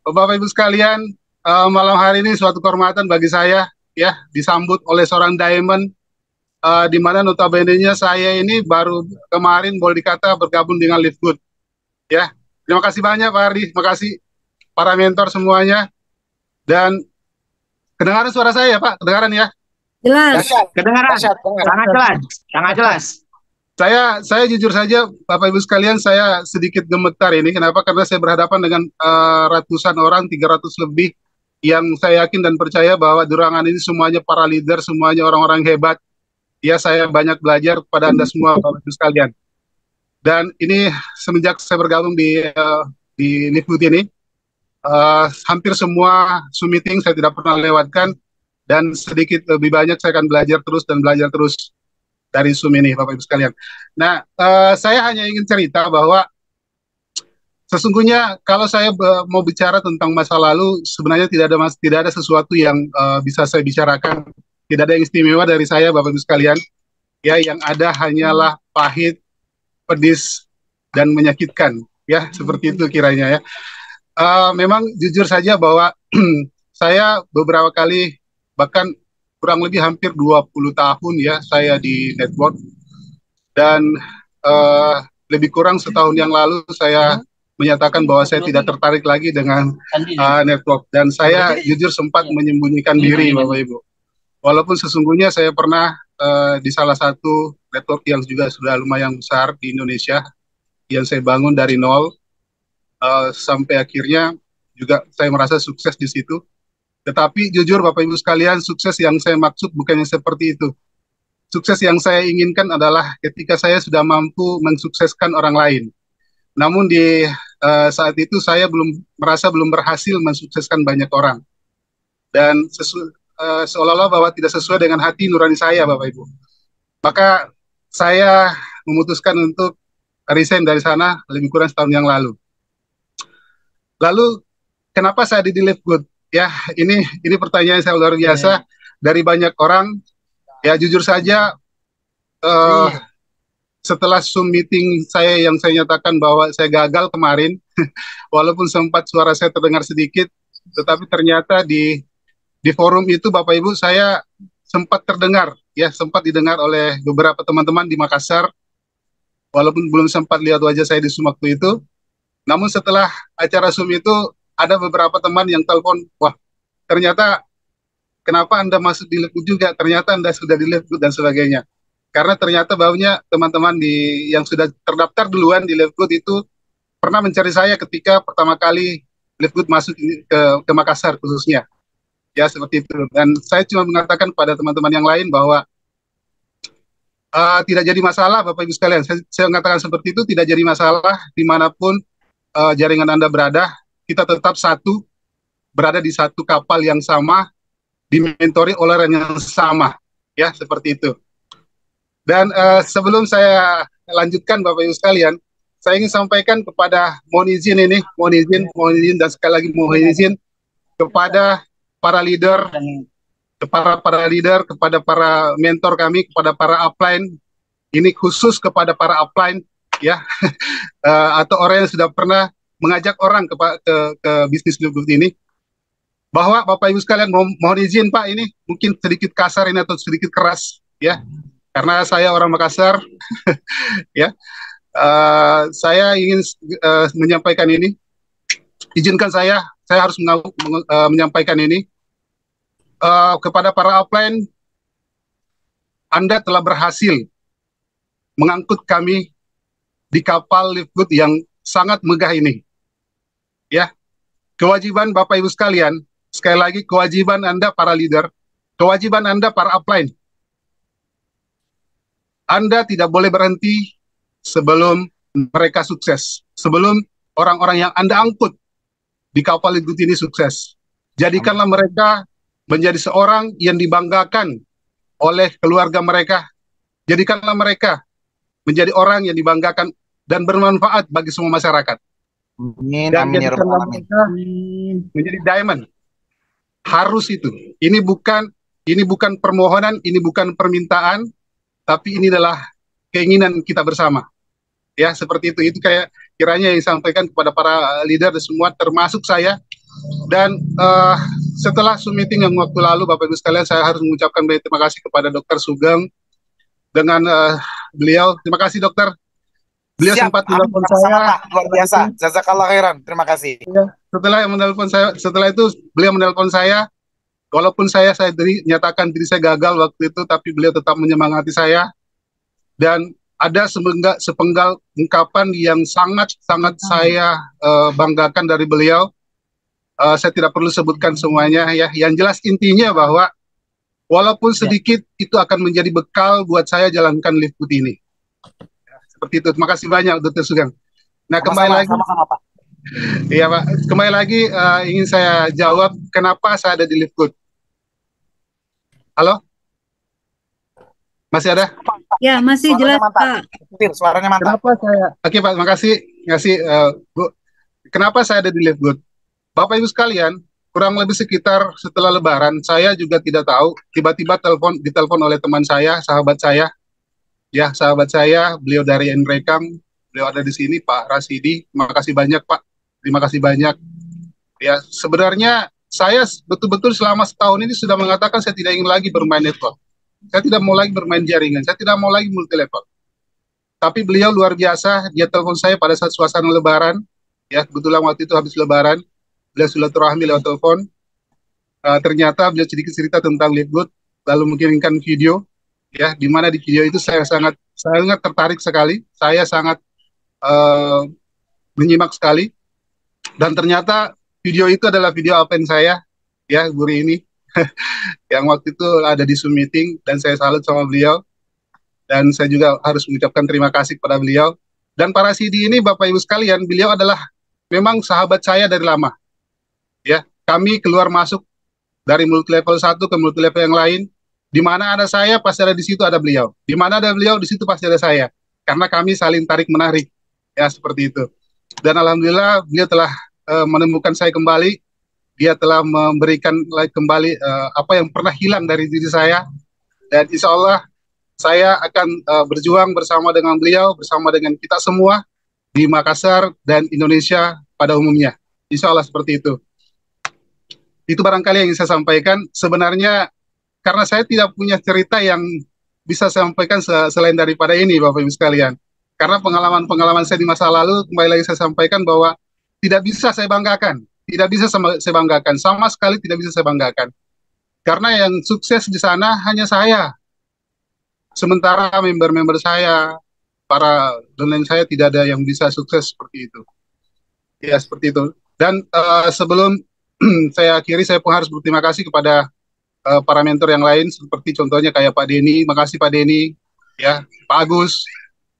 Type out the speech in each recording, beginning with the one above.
Bapak Ibu sekalian, malam hari ini suatu kehormatan bagi saya ya disambut oleh seorang diamond di mana notabene-nya saya ini baru kemarin boleh dikata bergabung dengan Live Good ya. Terima kasih banyak Pak Ardi, terima kasih para mentor semuanya dan kedengaran suara saya ya Pak, kedengaran ya? Jelas. Dahsyat, Kedengaran. dahsyat, dengar. Sangat jelas. Sangat jelas. Saya jujur saja Bapak Ibu sekalian saya sedikit gemetar ini. Kenapa? Karena saya berhadapan dengan ratusan orang, 300 lebih yang saya yakin dan percaya bahwa di ruangan ini semuanya para leader, semuanya orang-orang hebat. Ya, saya banyak belajar kepada Anda semua Bapak Ibu sekalian. Dan ini semenjak saya bergabung di Live ini, hampir semua Zoom meeting saya tidak pernah lewatkan dan sedikit lebih banyak saya akan belajar terus dan belajar terus dari Zoom ini, Bapak Ibu sekalian. Nah, saya hanya ingin cerita bahwa sesungguhnya kalau saya mau bicara tentang masa lalu, sebenarnya tidak ada sesuatu yang bisa saya bicarakan. Tidak ada yang istimewa dari saya, Bapak Ibu sekalian. Ya, yang ada hanyalah pahit, pedis, dan menyakitkan. Ya, seperti itu kiranya ya. Memang jujur saja bahwa saya beberapa kali, bahkan kurang lebih hampir 20 tahun ya saya di network dan lebih kurang setahun yang lalu saya menyatakan bahwa saya tidak tertarik lagi dengan network dan saya jujur sempat menyembunyikan diri Bapak Ibu. Walaupun sesungguhnya saya pernah di salah satu network yang juga sudah lumayan besar di Indonesia yang saya bangun dari nol sampai akhirnya juga saya merasa sukses di situ. Tetapi jujur Bapak Ibu sekalian, sukses yang saya maksud bukannya seperti itu. Sukses yang saya inginkan adalah ketika saya sudah mampu mensukseskan orang lain. Namun di saat itu saya merasa belum berhasil mensukseskan banyak orang. Dan seolah-olah bahwa tidak sesuai dengan hati nurani saya Bapak Ibu. Maka saya memutuskan untuk resign dari sana lebih kurang setahun yang lalu. Lalu kenapa saya di Live Good? Ya, ini pertanyaan saya luar biasa dari banyak orang. Ya, jujur saja setelah Zoom meeting yang saya nyatakan bahwa saya gagal kemarin, walaupun sempat suara saya terdengar sedikit, tetapi ternyata di forum itu Bapak Ibu saya sempat terdengar, ya sempat didengar oleh beberapa teman-teman di Makassar, walaupun belum sempat lihat wajah saya di Zoom waktu itu. Namun setelah acara Zoom itu ada beberapa teman yang telepon, wah ternyata kenapa Anda masuk di Live Good juga? Ternyata Anda sudah di Live Good dan sebagainya. Karena ternyata baunya teman-teman yang sudah terdaftar duluan di Live Good itu pernah mencari saya ketika pertama kali Live Good masuk ke Makassar khususnya. Ya seperti itu. Dan saya cuma mengatakan pada teman-teman yang lain bahwa tidak jadi masalah Bapak Ibu sekalian. Saya mengatakan seperti itu, tidak jadi masalah dimanapun jaringan Anda berada, kita tetap satu, berada di satu kapal yang sama, dimentori oleh orang yang sama, ya seperti itu. Dan sebelum saya lanjutkan Bapak Ibu sekalian, saya ingin sampaikan kepada mohon izin dan sekali lagi mohon izin kepada para leader, kepada para mentor kami, kepada para upline, ini khusus kepada para upline, ya, atau orang yang sudah pernah mengajak orang ke bisnis Live Good ini, bahwa Bapak Ibu sekalian mohon izin Pak, ini mungkin sedikit kasar ini atau sedikit keras, ya, karena saya orang Makassar, ya, saya ingin menyampaikan ini, izinkan saya harus menyampaikan ini kepada para upline. Anda telah berhasil mengangkut kami di kapal Live Good yang sangat megah ini. Ya, kewajiban Bapak Ibu sekalian, sekali lagi kewajiban Anda para leader, kewajiban Anda para upline. Anda tidak boleh berhenti sebelum mereka sukses, sebelum orang-orang yang Anda angkut di kapal Live Good ini sukses. Jadikanlah mereka menjadi seorang yang dibanggakan oleh keluarga mereka. Jadikanlah mereka menjadi orang yang dibanggakan dan bermanfaat bagi semua masyarakat. Amin, dan amin ya rabbal jadikanlah alamin. mereka menjadi diamond. Harus itu. Ini bukan permohonan, ini bukan permintaan, tapi ini adalah keinginan kita bersama. Ya, seperti itu. Itu kayak kiranya yang disampaikan kepada para leader dan semua, termasuk saya, Dan setelah Zoom meeting yang waktu lalu, Bapak Ibu sekalian, saya harus mengucapkan banyak terima kasih kepada Dokter Sugeng dengan beliau. Terima kasih dokter. Beliau Siap, sempat amin, menelpon sama-sama saya. Pak, luar biasa. Jazakallah khairan, terima kasih. Ya, setelah menelpon saya, setelah itu beliau menelpon saya. Walaupun saya nyatakan diri saya gagal waktu itu, tapi beliau tetap menyemangati saya. Dan ada sepenggal ungkapan yang sangat saya banggakan dari beliau. Saya tidak perlu sebutkan semuanya ya. Yang jelas intinya bahwa walaupun sedikit itu akan menjadi bekal buat saya jalankan Live Good ini. Seperti itu. Terima kasih banyak Dr. Sugeng. Nah, kembali lagi. Sama-sama Pak. Iya Pak. Kembali lagi ingin saya jawab kenapa saya ada di Live Good. Halo? Masih ada? Ya, masih jelas Pak. Suaranya mantap. Kenapa saya? Oke Pak, makasih. Bu. Kenapa saya ada di Live Good? Bapak Ibu sekalian, kurang lebih sekitar setelah Lebaran, saya juga tidak tahu. Tiba-tiba ditelepon oleh teman saya, sahabat saya. Ya, sahabat saya, beliau dari Nrekang, beliau ada di sini, Pak Rasidi. Terima kasih banyak, Pak. Terima kasih banyak. Ya, sebenarnya saya betul-betul selama setahun ini sudah mengatakan saya tidak ingin lagi bermain network. Saya tidak mau lagi bermain jaringan. Saya tidak mau lagi multi level. Tapi beliau luar biasa. Dia telepon saya pada saat suasana Lebaran. Ya, kebetulan waktu itu habis Lebaran. Beliau silaturahmi lewat telepon. Ternyata beliau sedikit cerita tentang Live Good, lalu mengirimkan video. Ya, di mana di video itu saya sangat tertarik sekali, saya sangat menyimak sekali, dan ternyata video itu adalah video Alpen saya, ya Guri ini, yang waktu itu ada di Zoom meeting, dan saya salut sama beliau, dan saya juga harus mengucapkan terima kasih kepada beliau, dan para CD ini Bapak Ibu sekalian, beliau adalah memang sahabat saya dari lama, ya, kami keluar masuk dari multi level 1 ke multi level yang lain. Di mana ada saya, pasti ada di situ ada beliau. Di mana ada beliau, di situ pasti ada saya. Karena kami saling tarik-menarik. Ya, seperti itu. Dan Alhamdulillah, beliau telah menemukan saya kembali. Dia telah memberikan kembali apa yang pernah hilang dari diri saya. Dan insya Allah, saya akan berjuang bersama dengan beliau, bersama dengan kita semua di Makassar dan Indonesia pada umumnya. Insya Allah seperti itu. Itu barangkali yang ingin saya sampaikan. Sebenarnya karena saya tidak punya cerita yang bisa saya sampaikan selain daripada ini, Bapak Ibu sekalian. Karena pengalaman-pengalaman saya di masa lalu, kembali lagi saya sampaikan bahwa tidak bisa saya banggakan. Tidak bisa saya banggakan. Sama sekali tidak bisa saya banggakan. Karena yang sukses di sana hanya saya. Sementara member-member saya, para downline saya tidak ada yang bisa sukses seperti itu. Ya, seperti itu. Dan sebelum saya akhiri, saya pun harus berterima kasih kepada para mentor yang lain seperti contohnya kayak Pak Denny, makasih Pak Denny, ya Pak Agus,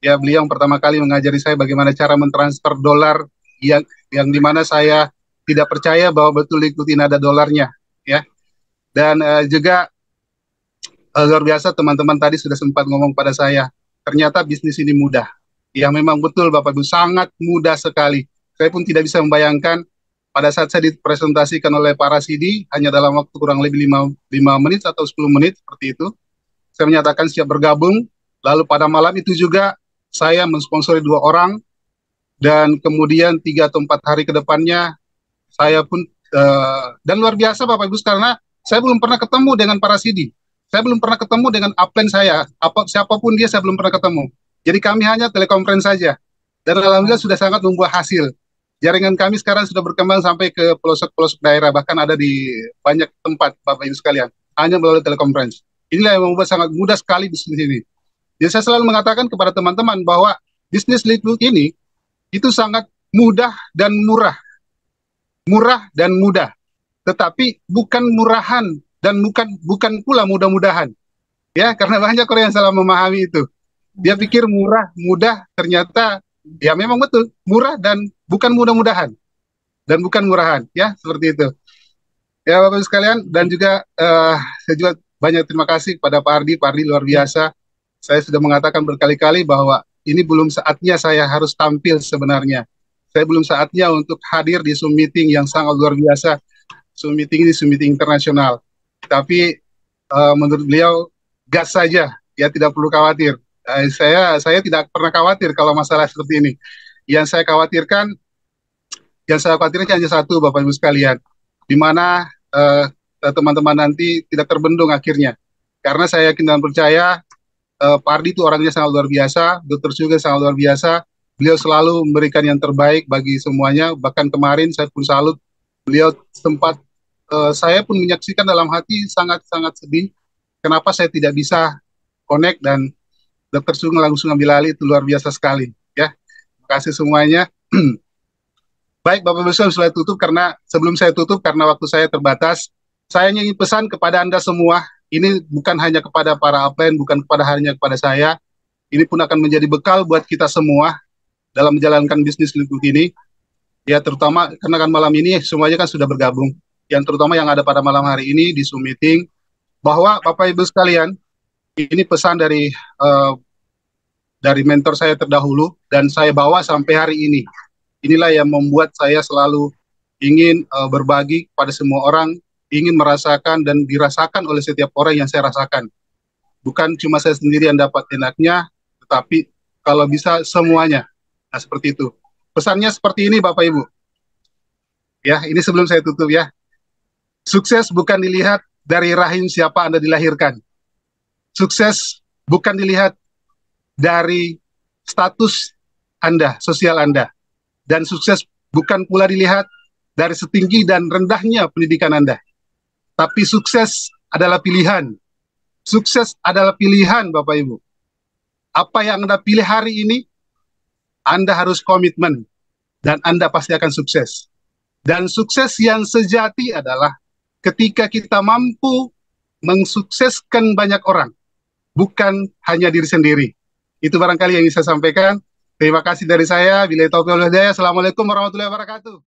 ya beliau yang pertama kali mengajari saya bagaimana cara mentransfer dolar yang dimana saya tidak percaya bahwa betul ikutin ada dolarnya, ya. Dan juga luar biasa teman-teman tadi sudah sempat ngomong pada saya, ternyata bisnis ini mudah. Ya memang betul Bapak Ibu, sangat mudah sekali. Saya pun tidak bisa membayangkan pada saat saya dipresentasikan oleh para CD, hanya dalam waktu kurang lebih 5 menit atau 10 menit, seperti itu. Saya menyatakan siap bergabung, lalu pada malam itu juga saya mensponsori 2 orang, dan kemudian 3 atau 4 hari ke depannya, saya pun, dan luar biasa Bapak Ibu, karena saya belum pernah ketemu dengan para CD. Saya belum pernah ketemu dengan upline saya, siapapun dia saya belum pernah ketemu. Jadi kami hanya telekonferensi saja. Dan alhamdulillah sudah sangat membuah hasil. Jaringan kami sekarang sudah berkembang sampai ke pelosok-pelosok daerah, bahkan ada di banyak tempat, Bapak Ibu sekalian, hanya melalui telekonferensi. Inilah yang membuat sangat mudah sekali bisnis ini. Jadi saya selalu mengatakan kepada teman-teman bahwa bisnis Live Good ini itu sangat mudah dan murah. Murah dan mudah. Tetapi bukan murahan dan bukan pula mudah-mudahan. Ya, karena banyak orang yang salah memahami itu. Dia pikir murah, mudah, ternyata ya memang betul, murah dan bukan mudah-mudahan. Dan bukan murahan, ya, seperti itu. Ya, Bapak-Ibu sekalian, dan juga saya juga banyak terima kasih kepada Pak Ardi. Pak Ardi luar biasa. Saya sudah mengatakan berkali-kali bahwa ini belum saatnya saya harus tampil sebenarnya. Saya belum saatnya untuk hadir di Zoom meeting yang sangat luar biasa. Zoom meeting ini Zoom meeting internasional. Tapi menurut beliau, gas saja, ya tidak perlu khawatir. Saya tidak pernah khawatir kalau masalah seperti ini. Yang saya khawatirkan hanya satu, Bapak Ibu sekalian. di mana teman-teman nanti tidak terbendung akhirnya. Karena saya yakin dan percaya Pak Ardi itu orangnya sangat luar biasa, Dr. juga sangat luar biasa. Beliau selalu memberikan yang terbaik bagi semuanya. Bahkan kemarin saya pun salut, beliau sempat saya pun menyaksikan dalam hati sangat-sangat sedih. Kenapa saya tidak bisa connect dan Dr. Sugeng langsung ambil alih, itu luar biasa sekali. Ya, terima kasih semuanya. Baik, Bapak Ibu sekalian, tutup karena sebelum saya tutup karena waktu saya terbatas, saya ingin pesan kepada Anda semua. Ini bukan hanya kepada para upline, bukan hanya kepada saya. Ini pun akan menjadi bekal buat kita semua dalam menjalankan bisnis lingkup ini. Ya, terutama karena kan malam ini semuanya kan sudah bergabung. Yang terutama yang ada pada malam hari ini di Zoom meeting, bahwa Bapak Ibu sekalian, ini pesan dari mentor saya terdahulu dan saya bawa sampai hari ini. Inilah yang membuat saya selalu ingin berbagi pada semua orang, ingin merasakan dan dirasakan oleh setiap orang yang saya rasakan. Bukan cuma saya sendiri yang dapat enaknya, tetapi kalau bisa semuanya. Nah, seperti itu. Pesannya seperti ini, Bapak Ibu. Ya, ini sebelum saya tutup ya. Sukses bukan dilihat dari rahim siapa Anda dilahirkan. Sukses bukan dilihat dari status Anda, sosial Anda. Dan sukses bukan pula dilihat dari setinggi dan rendahnya pendidikan Anda. Tapi sukses adalah pilihan. Sukses adalah pilihan, Bapak Ibu. Apa yang Anda pilih hari ini, Anda harus komitmen. Dan Anda pasti akan sukses. Dan sukses yang sejati adalah ketika kita mampu mensukseskan banyak orang. Bukan hanya diri sendiri. Itu barangkali yang bisa saya sampaikan. Terima kasih dari saya. Billahi taufiq wal hidayah. Assalamualaikum warahmatullahi wabarakatuh.